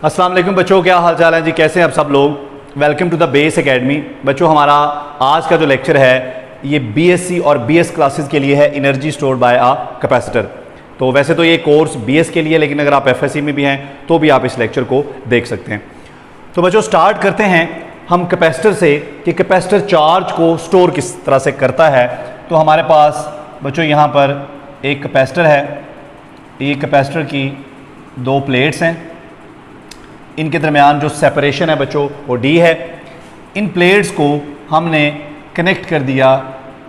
अस्सलाम वालेकुम बच्चों, क्या हाल चाल है जी? कैसे हैं आप सब लोग? Welcome to the base academy. बच्चों, हमारा आज का जो लेक्चर है ये बीएससी और बीएस क्लासेस के लिए है, energy stored bye a capacitor. तो वैसे तो ये कोर्स बीएस के लिए, लेकिन अगर आप एफएससी में भी हैं तो भी आप इस लेक्चर को देख सकते हैं। तो बच्चों स्टार्ट करते हैं हम कैपेसिटर से कि कैपेसिटर चार्ज को स्टोर किस तरह से करता है। तो हमारे पास बच्चों यहाँ पर एक कैपेसिटर है, ये कैपेसिटर की दो प्लेट्स हैं, इनके दरमियान जो सेपरेशन है बच्चों वो डी है। इन प्लेट्स को हमने कनेक्ट कर दिया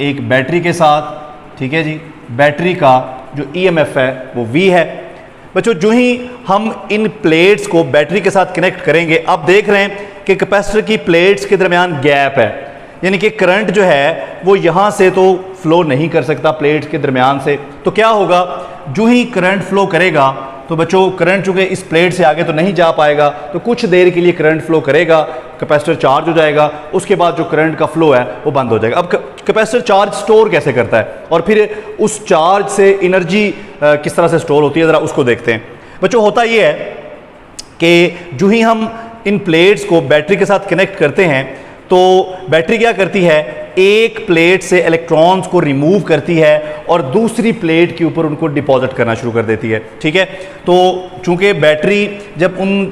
एक बैटरी के साथ, ठीक है जी। बैटरी का जो ईएमएफ है वो वी है। बच्चों जो ही हम इन प्लेट्स को बैटरी के साथ कनेक्ट करेंगे, अब देख रहे हैं कि कैपेसिटर की प्लेट्स के दरमियान गैप है, यानी कि करंट जो है वो यहाँ से तो फ्लो नहीं कर सकता प्लेट्स के दरमियान से। तो क्या होगा, जो ही करंट फ्लो करेगा तो बच्चों करंट चूँकि इस प्लेट से आगे तो नहीं जा पाएगा, तो कुछ देर के लिए करंट फ्लो करेगा, कैपेसिटर चार्ज हो जाएगा, उसके बाद जो करंट का फ्लो है वो बंद हो जाएगा। अब कैपेसिटर चार्ज स्टोर कैसे करता है और फिर उस चार्ज से एनर्जी किस तरह से स्टोर होती है, ज़रा उसको देखते हैं। बच्चों होता ये है कि जो ही हम इन प्लेट्स को बैटरी के साथ कनेक्ट करते हैं तो बैटरी क्या करती है, एक प्लेट से इलेक्ट्रॉन्स को रिमूव करती है और दूसरी प्लेट के ऊपर उनको डिपॉजिट करना शुरू कर देती है, ठीक है। तो चूंकि बैटरी जब उन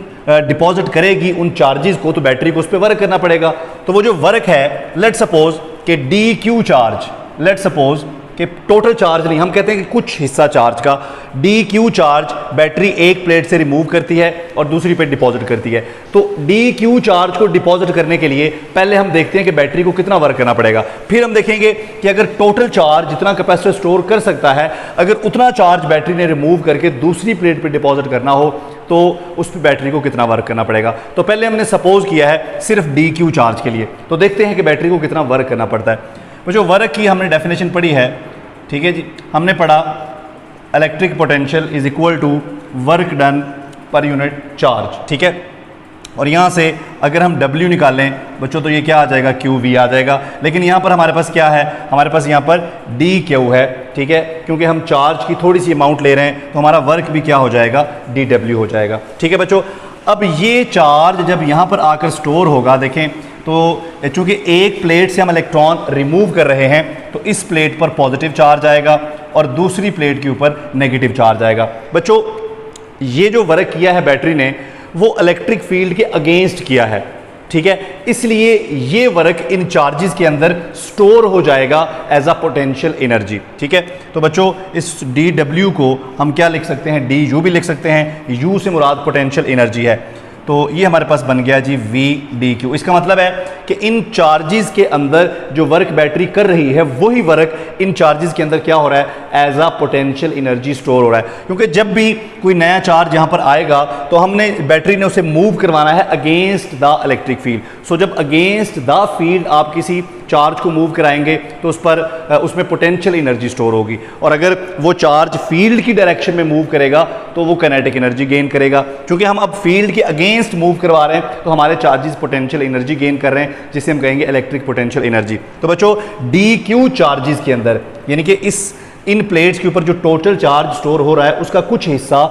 डिपॉजिट करेगी उन चार्जेस को, तो बैटरी को उस पर वर्क करना पड़ेगा। तो वो जो वर्क है, लेट सपोज कि D Q charge, let suppose कि टोटल चार्ज नहीं, हम कहते हैं कि कुछ हिस्सा चार्ज का डी क्यू चार्ज बैटरी एक प्लेट से रिमूव करती है और दूसरी पे डिपॉजिट करती है। तो डी क्यू चार्ज को डिपॉजिट करने के लिए पहले हम देखते हैं कि बैटरी को कितना वर्क करना पड़ेगा, फिर हम देखेंगे कि अगर टोटल चार्ज जितना कैपेसिटर स्टोर कर सकता है, अगर उतना चार्ज बैटरी ने रिमूव करके दूसरी प्लेट पर डिपॉजिट करना हो तो उस पर बैटरी को कितना वर्क करना पड़ेगा। तो पहले हमने सपोज किया है सिर्फ डी क्यू चार्ज के लिए, तो देखते हैं कि बैटरी को कितना वर्क करना पड़ता है। वो जो वर्क की हमने डेफिनेशन पढ़ी है, ठीक है जी, हमने पढ़ा electric potential is equal to work done per unit charge, ठीक है। और यहाँ से अगर हम W निकालें बच्चों तो ये क्या आ जाएगा, QV आ जाएगा। लेकिन यहाँ पर हमारे पास क्या है, हमारे पास यहाँ पर DQ है, ठीक है, क्योंकि हम चार्ज की थोड़ी सी अमाउंट ले रहे हैं तो हमारा वर्क भी क्या हो जाएगा, DW हो जाएगा, ठीक है बच्चों। अब ये चार्ज जब यहाँ पर आकर स्टोर होगा, देखें तो चूंकि एक प्लेट से हम इलेक्ट्रॉन रिमूव कर रहे हैं तो इस प्लेट पर पॉजिटिव चार्ज आएगा और दूसरी प्लेट के ऊपर नेगेटिव चार्ज आएगा। बच्चों ये जो वर्क किया है बैटरी ने वो इलेक्ट्रिक फील्ड के अगेंस्ट किया है, ठीक है, इसलिए ये वर्क इन चार्जेस के अंदर स्टोर हो जाएगा एज अ पोटेंशियल एनर्जी, ठीक है। तो बच्चों इस DW को हम क्या लिख सकते हैं, DU भी लिख सकते हैं, U से मुराद पोटेंशियल एनर्जी है। तो ये हमारे पास बन गया जी VDQ। इसका मतलब है कि इन चार्जेस के अंदर जो वर्क बैटरी कर रही है वही वर्क इन चार्जेस के अंदर क्या हो रहा है, as a potential energy store हो रहा है। क्योंकि जब भी कोई नया चार्ज यहाँ पर आएगा तो हमने बैटरी ने उसे मूव करवाना है अगेंस्ट द इलेक्ट्रिक फील्ड। सो जब अगेंस्ट द फील्ड आप किसी चार्ज को मूव कराएंगे तो उसमें पोटेंशियल एनर्जी स्टोर होगी, और अगर वो चार्ज फील्ड की डायरेक्शन में मूव करेगा तो वो काइनेटिक एनर्जी गेन करेगा। क्योंकि हम अब फील्ड के अगेंस्ट मूव करवा रहे हैं तो हमारे चार्जेस पोटेंशियल एनर्जी गेन कर रहे हैं, जिसे हम कहेंगे इलेक्ट्रिक पोटेंशियल एनर्जी। तो बच्चों DQ चार्जेस के अंदर, यानी कि इन प्लेट्स के ऊपर जो टोटल चार्ज स्टोर हो रहा है उसका कुछ हिस्सा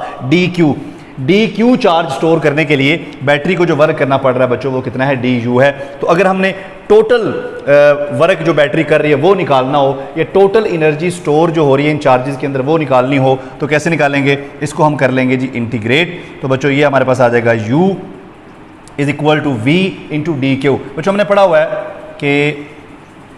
DQ चार्ज स्टोर करने के लिए बैटरी को जो वर्क करना पड़ रहा है बच्चों वो कितना है, DU है। तो अगर हमने टोटल वर्क जो बैटरी कर रही है वो निकालना हो, या टोटल एनर्जी स्टोर जो हो रही है इन चार्जेस के अंदर वो निकालनी हो, तो कैसे निकालेंगे, इसको हम कर लेंगे जी इंटीग्रेट। तो बच्चों ये हमारे पास आ जाएगा U is equal to V into DQ। बच्चों हमने पढ़ा हुआ है कि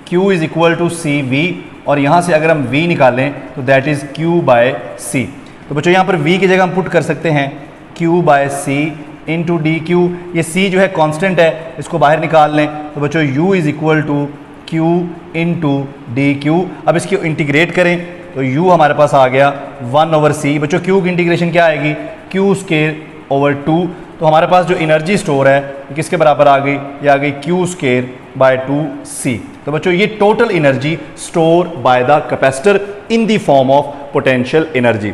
Q is equal to CV, और यहाँ से अगर हम V निकालें तो that is Q by C। तो बच्चों यहाँ पर V की जगह हम पुट कर सकते हैं Q by C into DQ। ये C जो है कांस्टेंट है, इसको बाहर निकाल लें तो बच्चों U is equal to Q into DQ। अब इसकी इंटीग्रेट करें तो U हमारे पास आ गया 1/C। बच्चों Q की इंटीग्रेशन क्या आएगी, Q स्क्वायर ओवर 2। तो हमारे पास जो एनर्जी स्टोर है किसके बराबर आ गई, ये आ गई Q स्क्वायर बाय 2C। तो बच्चों ये total energy store by the capacitor in the form of potential energy.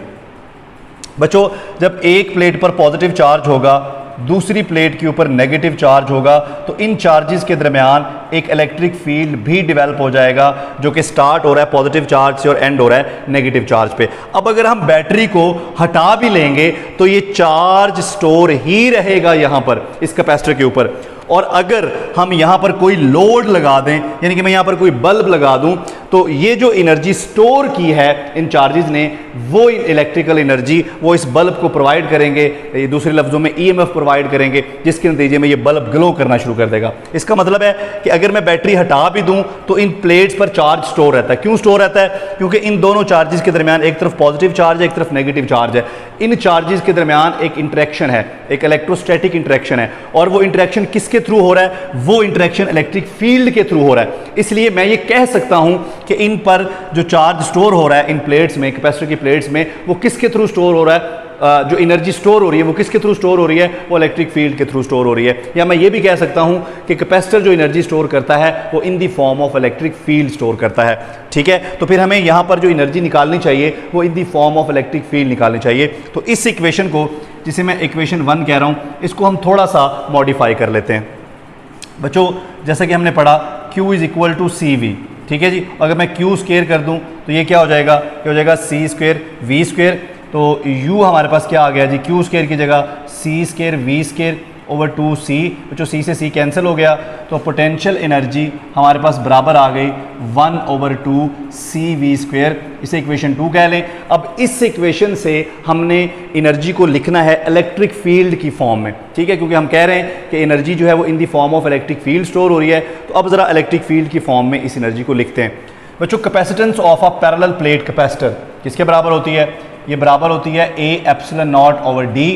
बच्चों जब एक प्लेट पर पॉजिटिव चार्ज होगा दूसरी प्लेट के ऊपर नेगेटिव चार्ज होगा, तो इन चार्जेस के दरमियान एक इलेक्ट्रिक फील्ड भी डेवलप हो जाएगा जो कि स्टार्ट हो रहा है पॉजिटिव चार्ज से और एंड हो रहा है नेगेटिव चार्ज पे। अब अगर हम बैटरी को हटा भी लेंगे तो ये चार्ज स्टोर ही रहेगा यहाँ पर इस कैपेसिटर के ऊपर, और अगर हम यहाँ पर कोई लोड लगा दें, यानी कि मैं यहाँ पर कोई बल्ब लगा दूं, तो ये जो एनर्जी स्टोर की है इन चार्जेस ने, वो इलेक्ट्रिकल एनर्जी वो इस बल्ब को प्रोवाइड करेंगे, दूसरे लफ्ज़ों में ईएमएफ प्रोवाइड करेंगे, जिसके नतीजे में ये बल्ब ग्लो करना शुरू कर देगा। इसका मतलब है कि अगर मैं बैटरी हटा भी दूं तो इन प्लेट्स पर चार्ज स्टोर रहता है। क्यों स्टोर रहता है? क्योंकि इन दोनों चार्जेस के दरमियान एक तरफ पॉजिटिव चार्ज है, एक तरफ नेगेटिव चार्ज है। इन चार्जेस के दरमियान एक इंटरेक्शन है, एक इलेक्ट्रोस्टैटिक इंटरेक्शन है, और वो इंटरेक्शन किसके थ्रू हो रहा है? वो इंटरेक्शन इलेक्ट्रिक फील्ड के थ्रू हो रहा है। इसलिए मैं ये कह सकता हूं कि इन पर जो चार्ज स्टोर हो रहा है इन प्लेट्स में, कैपेसिटर की प्लेट्स में, वो किसके थ्रू स्टोर हो रहा है? जो एनर्जी स्टोर हो रही है वो किसके थ्रू स्टोर हो रही है? वो इलेक्ट्रिक फील्ड के थ्रू स्टोर हो रही है। या मैं ये भी कह सकता हूं कि कैपेसिटर जो एनर्जी स्टोर करता है वो in the form of electric field store करता है। ठीक है, तो फिर हमें यहां पर जो एनर्जी निकालनी चाहिए वो in the form of electric field निकालनी चाहिए। तो इस इक्वेशन को, जिसे मैं इक्वेशन 1 कह रहा हूं, इसको हम थोड़ा सा मॉडिफाई कर लेते हैं। बच्चों, जैसा कि हमने पढ़ा Q is equal to C V, ठीक है जी। अगर मैं Q स्क्वायर कर दूं तो ये क्या हो जाएगा? ये हो जाएगा C स्क्वायर V स्क्वायर। तो U हमारे पास क्या आ गया जी? Q स्क्वायर की जगह C square V square over 2C, जो C से C कैंसिल हो गया, तो पोटेंशियल एनर्जी हमारे पास बराबर आ गई 1/2 CV स्क्वायर। इसे इक्वेशन 2 कह लें। अब इस इक्वेशन से हमने एनर्जी को लिखना है इलेक्ट्रिक फील्ड की फॉर्म में, ठीक है, क्योंकि हम कह रहे हैं कि एनर्जी जो है वो in the form of electric field store हो रही है। तो अब ज़रा इलेक्ट्रिक फील्ड की फॉर्म में इस एनर्जी को लिखते हैं। बच्चों, capacitance of a parallel plate capacitor किसके बराबर होती है? ये बराबर होती है A epsilon naught over D,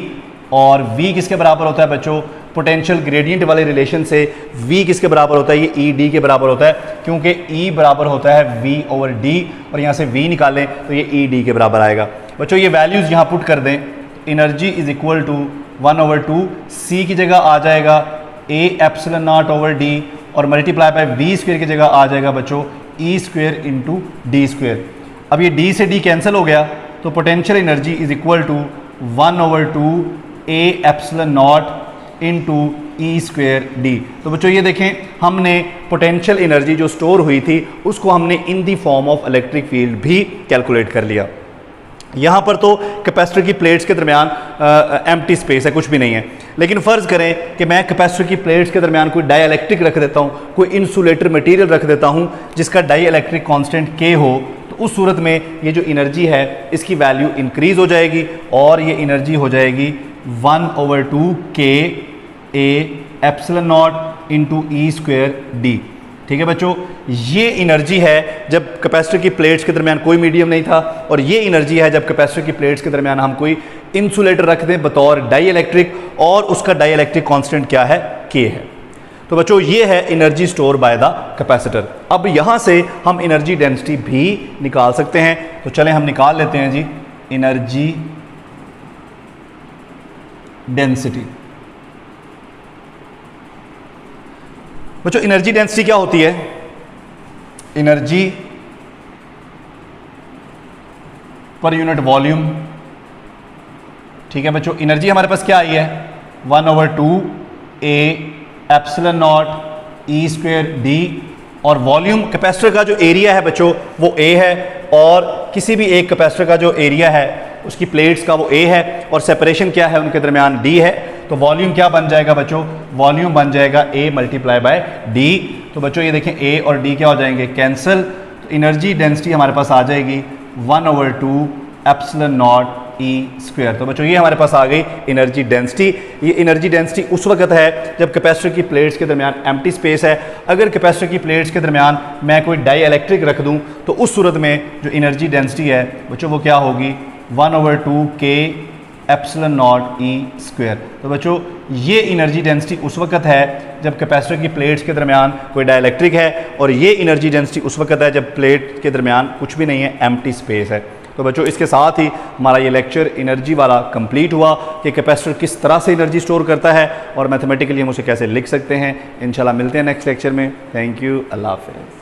और V किसके बराबर होता है बच्चों? पोटेंशियल ग्रेडियंट वाले रिलेशन से V किसके बराबर होता है? ये E D के बराबर होता है, क्योंकि E बराबर होता है V ओवर D, और यहाँ से V निकालें तो ये E D के बराबर आएगा। बच्चों, ये वैल्यूज़ यहाँ पुट कर दें। Energy is equal to 1/2 C की जगह आ जाएगा A epsilon naught over D, और मल्टीप्लाई बाय V स्क्वायर की जगह आ जाएगा बच्चों E square into D square. अब ये D से D कैंसिल हो गया, तो potential energy is equal to 1/2 A epsilon naught into E square D. तो बच्चों ये देखें, हमने पोटेंशियल एनर्जी जो स्टोर हुई थी उसको हमने in the form of electric field भी कैलकुलेट कर लिया। यहाँ पर तो कैपेसिटर की प्लेट्स के दरमियान एम्प्टी स्पेस है, कुछ भी नहीं है। लेकिन फ़र्ज़ करें कि मैं कैपेसिटर की प्लेट्स के दरमियान कोई डाई इलेक्ट्रिक रख देता हूँ, कोई इंसुलेटर मटेरियल रख देता हूँ जिसका डाई इलेक्ट्रिक कॉन्स्टेंट के हो, तो उस सूरत में ये जो एनर्जी है इसकी वैल्यू इंक्रीज़ हो जाएगी, और ये एनर्जी हो जाएगी 1/2 K A epsilon naught into E square D. ठीक है बच्चों, ये एनर्जी है जब कैपेसिटर की प्लेट्स के दरमियान कोई मीडियम नहीं था, और ये एनर्जी है जब कैपेसिटर की प्लेट्स के दरमियान हम कोई इंसुलेटर रख दें बतौर डाई इलेक्ट्रिक, और उसका डाई इलेक्ट्रिक कॉन्स्टेंट क्या है? K है। तो बच्चों ये है energy store by the capacitor. अब यहाँ से हम एनर्जी डेंसिटी भी निकाल सकते हैं, तो चलें हम निकाल लेते हैं जी एनर्जी डेंसिटी। बच्चों एनर्जी डेंसिटी क्या होती है? Energy per unit volume. ठीक है बच्चों, एनर्जी हमारे पास क्या आई है? 1/2 A epsilon not E square D, और वॉल्यूम कैपेसिटर का जो एरिया है बच्चों वो A है, और किसी भी एक कैपेसिटर का जो एरिया है उसकी प्लेट्स का वो A है, और सेपरेशन क्या है उनके दरमियान D है। तो वॉल्यूम क्या बन जाएगा बच्चों? वॉल्यूम बन जाएगा A मल्टीप्लाई बाय D। तो बच्चों ये देखें A और D क्या हो जाएंगे? कैंसिल। तो एनर्जी डेंसिटी हमारे पास आ जाएगी 1/2 एप्सिलॉन नॉट ई स्क्वायर। तो बच्चों ये हमारे पास आ गई एनर्जी डेंसिटी। ये एनर्जी डेंसिटी उस वक्त है जब कैपेसिटर की प्लेट्स के दरमियान एम्प्टी स्पेस है। अगर कैपेसिटर की प्लेट्स के दरमियान मैं कोई डाई इलेक्ट्रिक रख दूं तो उस सूरत में जो एनर्जी डेंसिटी है बच्चों वो क्या होगी? 1/2 K epsilon not E square. तो बच्चों ये एनर्जी डेंसिटी उस वक्त है जब कैपेसिटर की प्लेट्स के दरमियान कोई डाई इलेक्ट्रिक है, और ये एनर्जी डेंसिटी उस वक्त है जब प्लेट के दरमियान कुछ भी नहीं है, एम्प्टी स्पेस है। तो बच्चों इसके साथ ही हमारा ये लेक्चर एनर्जी वाला कंप्लीट हुआ कि कैपेसिटर किस तरह से एनर्जी स्टोर करता है और मैथमेटिकली हम उसे कैसे लिख सकते हैं। इंशाल्लाह मिलते हैं नेक्स्ट लेक्चर में। थैंक यू, अल्लाह हाफ़िज़।